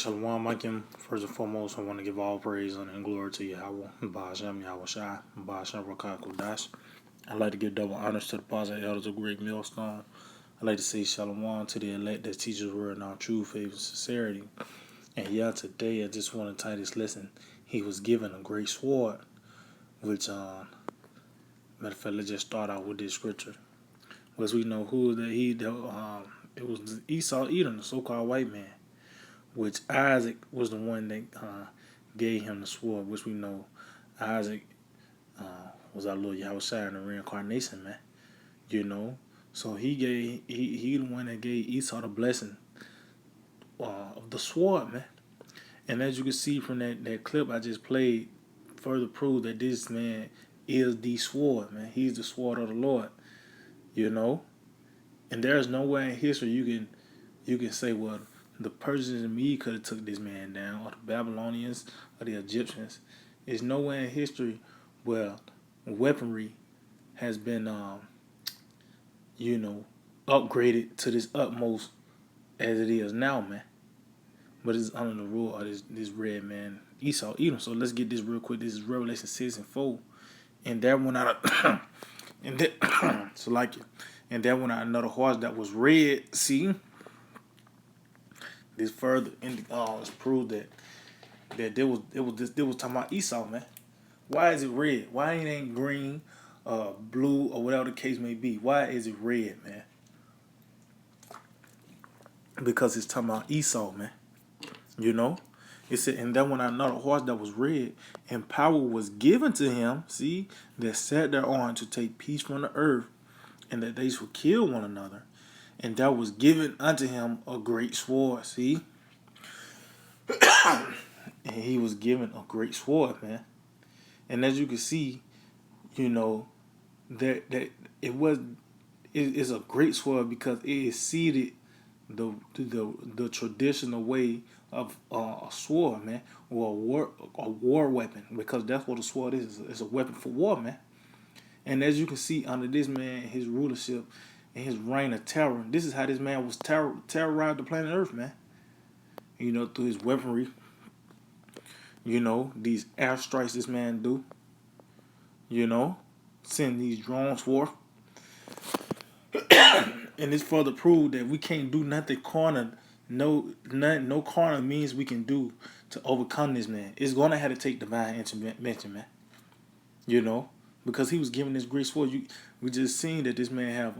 Shalom, Michael. First and foremost, I want to give all praise honor, and glory to Yahweh, Ba'ashem, Yahweh Shai, Ba'ashem, Rakah, Kodash. I'd like to give double honors to the positive elders of Great Millstone. I'd like to say Shalom to the elect that teaches word in our true faith and sincerity. And yeah, today I just want to tie this lesson. He was given a great sword, which, matter of fact, let's just start out with this scripture. As we know who that it was Esau Edom, the so-called white man, which Isaac was the one that gave him the sword, which we know Isaac was our Lord Yahweh Shai in the reincarnation, man. You know, so he the one that gave Esau the blessing of the sword, man. And as you can see from that clip I just played, further prove that this man is the sword, man. He's the sword of the Lord, you know. And there's nowhere in history you can say, well, the Persians and Medes could have took this man down, or the Babylonians, or the Egyptians. There's nowhere in history where weaponry has been, upgraded to this utmost as it is now, man. But it's under the rule of this red man, Esau Edom. So let's get this real quick. This is Revelation 6:4. And there went out and that so like it. And there went out another horse that was red. See? This further is proved that there was talking about Esau, man. Why is it red? Why it ain't green, blue, or whatever the case may be? Why is it red, man? Because it's talking about Esau, man. You know? It said, and then when another horse that was red, and power was given to him, see, that sat thereon to take peace from the earth, and that they should kill one another. And that was given unto him a great sword, see? And he was given a great sword, man. And as you can see, you know, that it's a great sword because it exceeded the traditional way of a sword, man, or a war weapon, because that's what a sword is. It's a weapon for war, man. And as you can see under this man, his rulership and his reign of terror, this is how this man was terrorized the planet Earth, man. You know, through his weaponry. You know, these airstrikes this man do. You know, send these drones forth. And it's further proved that we can't do nothing corner. No corner means we can do to overcome this man. It's gonna have to take divine intervention, man. You know, because he was given this great sword. We just seen that this man have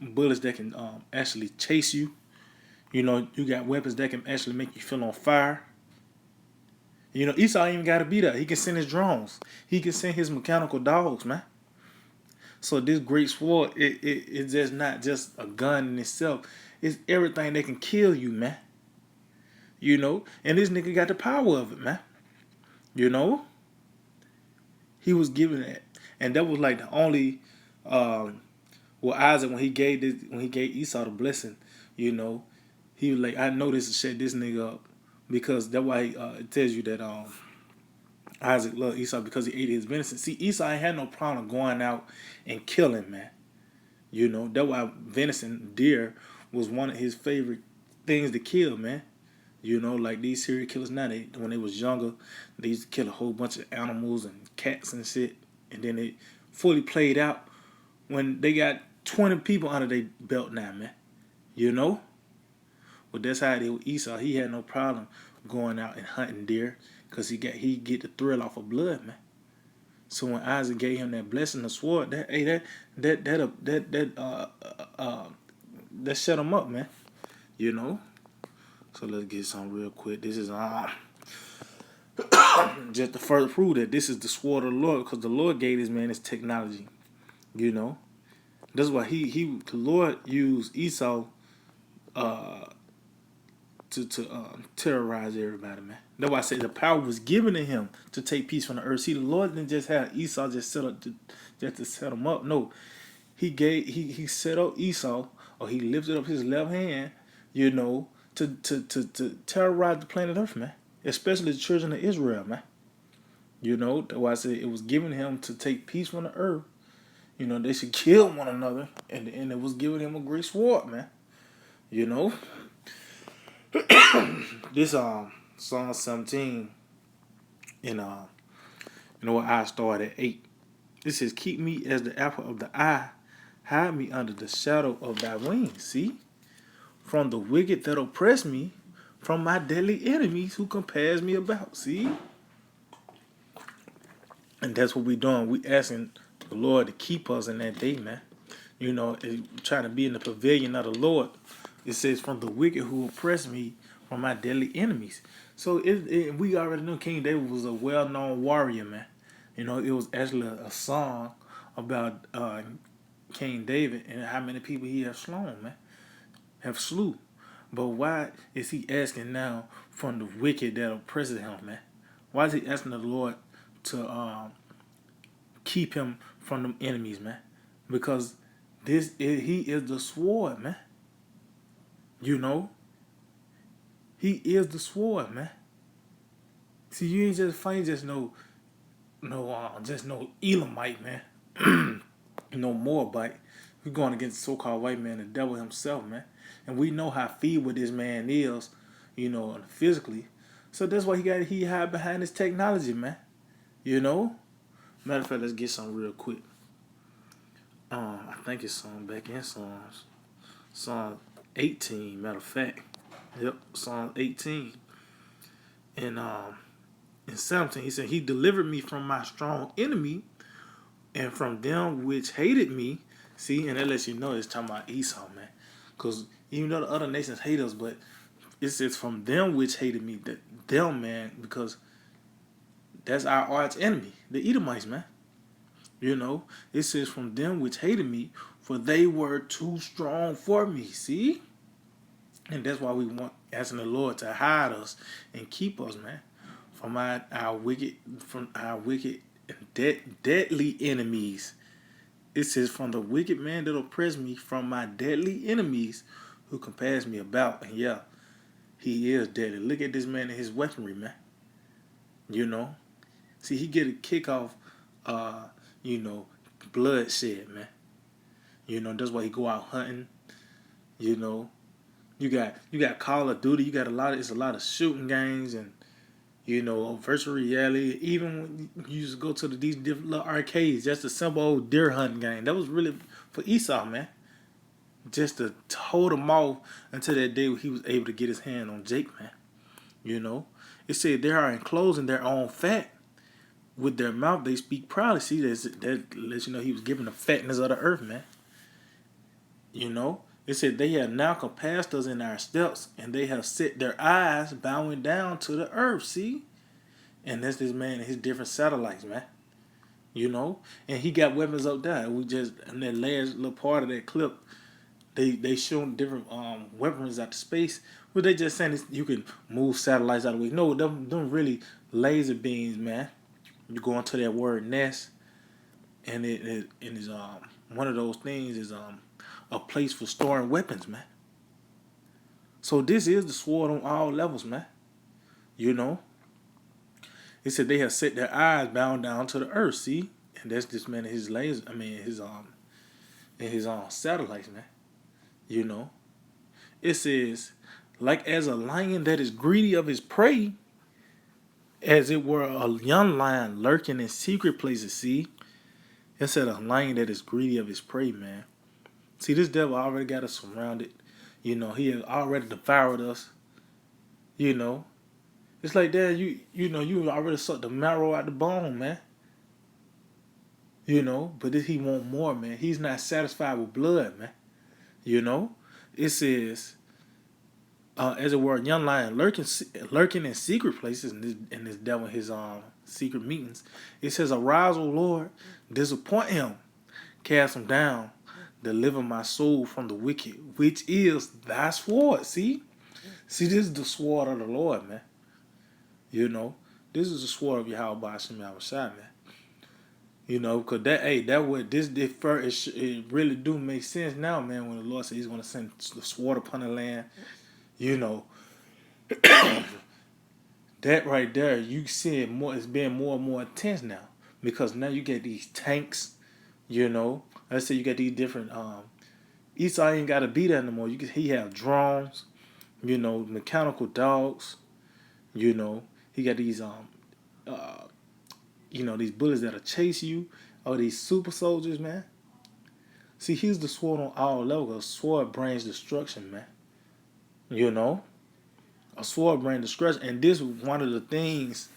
bullets that can actually chase you. You know, you got weapons that can actually make you feel on fire. You know, Esau ain't even got to be there. He can send his drones. He can send his mechanical dogs, man. So this great sword, it's just not just a gun in itself. It's everything that can kill you, man. You know, and this nigga got the power of it, man. You know, he was given that, and that was like the only. Isaac, when he gave Esau the blessing, you know, he was like, I know this to shut this nigga up, because that's why it tells you that Isaac loved Esau because he ate his venison. See, Esau ain't had no problem going out and killing, man. You know, that's why venison, deer, was one of his favorite things to kill, man. You know, like these serial killers now, when they was younger, they used to kill a whole bunch of animals and cats and shit, and then it fully played out when they got 20 people under their belt now, man. You know? But that's how it is with Esau. He had no problem going out and hunting deer because he get the thrill off of blood, man. So when Isaac gave him that blessing, the sword, that shut him up, man. You know? So let's get some real quick. This is just to further prove that this is the sword of the Lord, because the Lord gave this man this technology. You know? That's why the Lord used Esau to terrorize everybody, man. That's why I say the power was given to him to take peace from the earth. See, the Lord didn't just have Esau just to set him up. No, he set up Esau, or he lifted up his left hand, you know, to terrorize the planet Earth, man. Especially the children of Israel, man. You know, that's why I said it was given him to take peace from the earth. You know, they should kill one another, and it was giving him a great sword, man. You know. This Psalm 17 and I start at 8. It says, "Keep me as the apple of the eye, hide me under the shadow of thy wings." See, from the wicked that oppress me, from my deadly enemies who compares me about. See, and that's what we doing. We asking the Lord to keep us in that day, man. Trying to be in the pavilion of the Lord. It says, "From the wicked who oppress me, from my deadly enemies." So we already know King David was a well-known warrior, man. It was actually a song about King David and how many people he have slain, man, have slew. But why is he asking now from the wicked that oppresses him, man? Why is he asking the Lord to keep him from them enemies, man? Because he is the sword, man. He is the sword, man. See, you ain't just fighting just no Elamite, man. No Moabite. We're going against the so-called white man, the devil himself, man. And we know how feeble this man is, physically. So that's why he hide behind this technology, man. Matter of fact, let's get some real quick. I think it's back in Psalm 18. Matter of fact, yep, Psalm 18 and in 17, he said, "He delivered me from my strong enemy and from them which hated me." See, and that lets you know it's talking about Esau, man. Because even though the other nations hate us, but it says from them which hated me, that them, man, because that's our arch enemy, the Edomites, man. It says from them which hated me, for they were too strong for me. See? And that's why we want asking the Lord to hide us and keep us, man, from our wicked and deadly enemies. It says, "From the wicked man that oppress me, from my deadly enemies who compares me about." And yeah, he is deadly. Look at this man and his weaponry, man. See, he get a kick off, bloodshed, man. That's why he go out hunting. You got Call of Duty. You got it's a lot of shooting games and virtual reality. Even when you used to go to these different little arcades, just a simple old deer hunting game. That was really for Esau, man. Just to hold him off until that day when he was able to get his hand on Jake, man. It said they are enclosing their own fat. With their mouth they speak proudly. See, that lets you know he was giving the fatness of the earth, man. It said they have now compassed us in our steps, and they have set their eyes bowing down to the earth. See? And that's this man and his different satellites, man. And he got weapons up there. We just in that last little part of that clip, they showing different weapons out to space. But they just saying you can move satellites out of the way. No, them really laser beams, man. You go into that word nest, and it is one of those things is a place for storing weapons, man. So this is the sword on all levels, man. It said they have set their eyes bound down to the earth. See, and that's this man and his laser. I mean his satellites, man. It says, like as a lion that is greedy of his prey, as it were a young lion lurking in secret places. See, it said a lion that is greedy of his prey, man. See, this devil already got us surrounded. He has already devoured us. It's like that. You already sucked the marrow out the bone, man. But he want more, man. He's not satisfied with blood, man. It says, as it were, a young lion lurking in secret places, and this devil in his secret meetings. It says, "Arise, O Lord, disappoint him, cast him down, deliver my soul from the wicked, which is thy sword." See, this is the sword of the Lord, man. This is the sword of Yahweh Hashem Yahushua, man. Because it really do make sense now, man, when the Lord says he's going to send the sword upon the land. That right there, you see it more. It's being more and more intense now because now you get these tanks. Let's say you got these different. Esau ain't got to be there no more. He have drones. Mechanical dogs. He got these these bullets that'll chase you. Or these super soldiers, man. See, he's the sword on all levels. A sword brings destruction, man. You know, a sword brings destruction, and this was one of the things,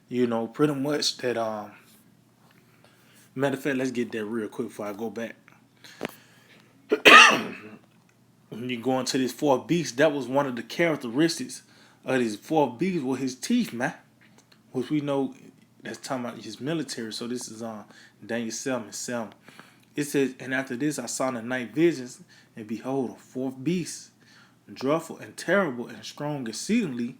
pretty much that. Matter of fact, let's get that real quick before I go back. When you go into this fourth beast, that was one of the characteristics of this fourth beast with his teeth, man. Which we know that's talking about his military. So this is Daniel 7:7. It says, and after this I saw the night visions, and behold, a fourth beast, dreadful and terrible and strong exceedingly,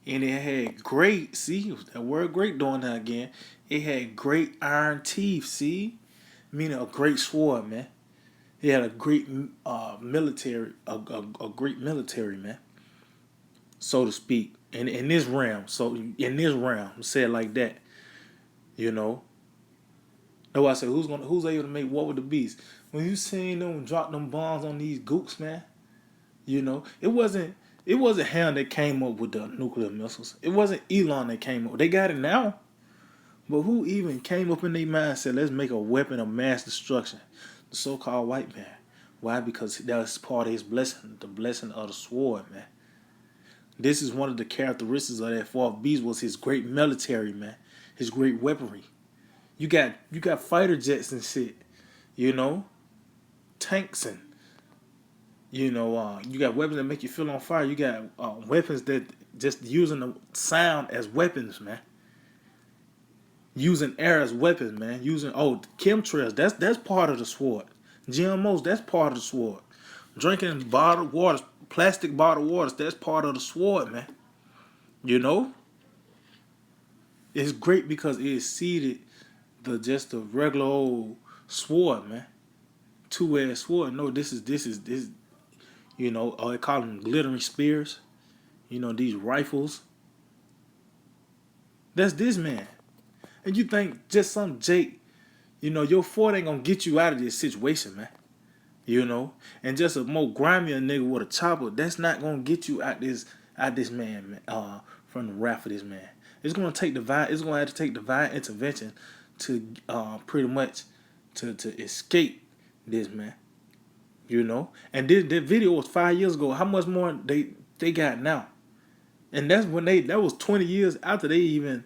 and it had great, see, that word great doing that again, it had great iron teeth, see, meaning a great sword, man. He had a great military, a great military, man, so to speak, in this realm. So in this realm, say it like that, you know. That's why I said, who's able to make war with the beast? When you seen them drop them bombs on these gooks, man, it wasn't Ham that came up with the nuclear missiles. It wasn't Elon that came up. They got it now, but who even came up in their mind and said, let's make a weapon of mass destruction? The so-called white man. Why? Because that was part of his blessing, the blessing of the sword, man. This is one of the characteristics of that fourth beast was his great military, man, his great weaponry. You got fighter jets and shit, tanks and you got weapons that make you feel on fire. You got weapons that just using the sound as weapons, man. Using air as weapons, man. Using chemtrails. That's part of the sword. GMOs. That's part of the sword. Drinking bottled waters, plastic bottled waters. That's part of the sword, man. It's great because it exceeded just a regular old sword, man. Two-edged sword. No, this. They call them glittering spears. These rifles. That's this man. And you think just some Jake, your fort ain't gonna get you out of this situation, man. And just a more grimier nigga with a chopper, that's not gonna get you out this man, from the wrath of this man. It's gonna have to take divine intervention to pretty much to escape this man. And this video was 5 years ago. How much more they got now? And that's when that was 20 years after they even,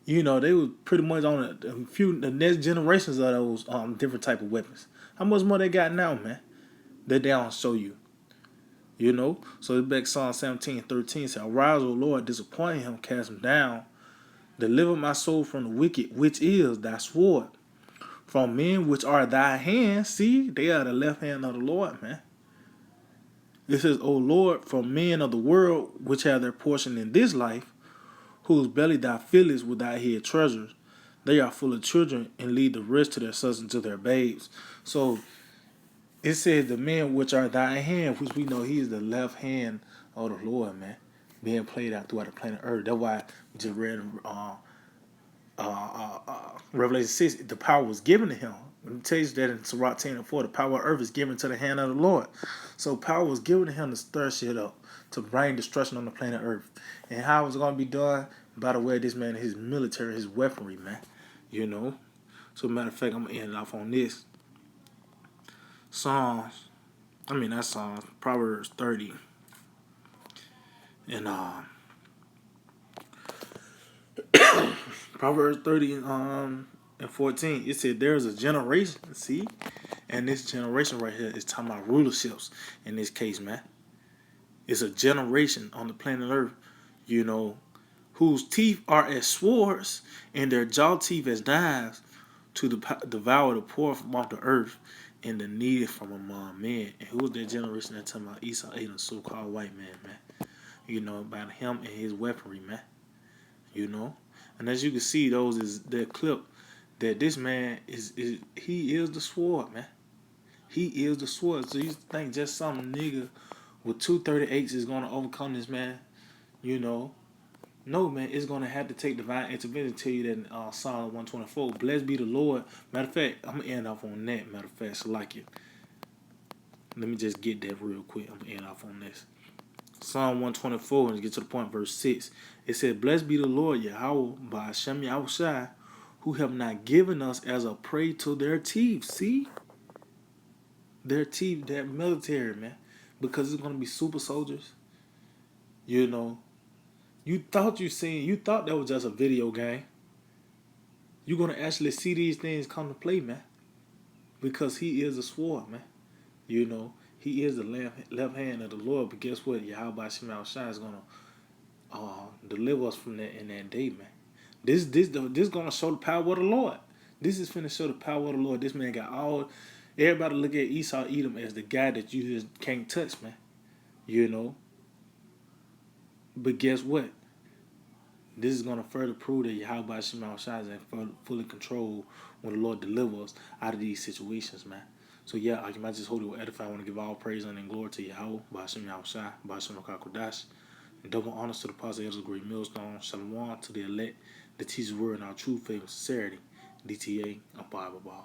they was pretty much on the next generations of those different type of weapons. How much more they got now, man? That they don't show you. So back Psalm 17:13 said, arise, O Lord, disappoint him, cast him down, deliver my soul from the wicked, which is thy sword. From men which are thy hands, see, they are the left hand of the Lord, man. It says, O Lord, from men of the world, which have their portion in this life, whose belly thou fillest with thy hid treasures. They are full of children, and lead the rest to their sons and to their babes. So, it says, the men which are thy hand, which we know he is the left hand of the Lord, man, being played out throughout the planet Earth. That's why we just read Revelation 6, the power was given to him. It tells you that in Sirach 10:4, the power of earth is given to the hand of the Lord. So power was given to him to stir shit up, to bring destruction on the planet Earth. And how it was going to be done? By the way, this man, his military, his weaponry, man. So matter of fact, I'm going to end it off on this. Proverbs 30. And Proverbs 30 and 14, it said there is a generation, see? And this generation right here is talking about rulerships in this case, man. It's a generation on the planet Earth, whose teeth are as swords and their jaw teeth as knives to devour the poor from off the earth and the needy from among men. And who was that generation that talking about Esau, Edom, so-called white man, man? About him and his weaponry, man. And as you can see, those is the clip that this man he is the sword, man. He is the sword. So you think just some nigga with 238s is gonna overcome this man? No, man. It's gonna have to take divine intervention. Tell you that in Psalm 124. Blessed be the Lord. Matter of fact, I'm gonna end off on that. Matter of fact, so like it. Let me just get that real quick. I'm gonna end off on this. Psalm 124, and get to the point, verse 6. It said, Blessed be the Lord, Yahweh, by Hashem Yahushai, who have not given us as a prey to their teeth. See? Their teeth, their military, man. Because it's going to be super soldiers. You know, you thought that was just a video game. You're going to actually see these things come to play, man. Because he is a sword, man. You know, he is the left hand of the Lord. But guess what? Yahweh Hashem Yahushai is going to deliver us from that in that day, man. This gonna show the power of the Lord. This is finna show the power of the Lord. This man got all. Everybody look at Esau Edom as the guy that you just can't touch, man. You know. But guess what? This is gonna further prove that Yahweh Hashem Shai is in fully control when the Lord delivers us out of these situations, man. So yeah, I might just hold it with edify. I want to give all praise and glory to Yahweh, Ba'ashem Yahushai, Ba'ashem Rakakodash. And double honors to the Apostle of the Great Millstone. Shalom to the elect, the teacher's word in our true faith and sincerity. DTA, Abba Baba.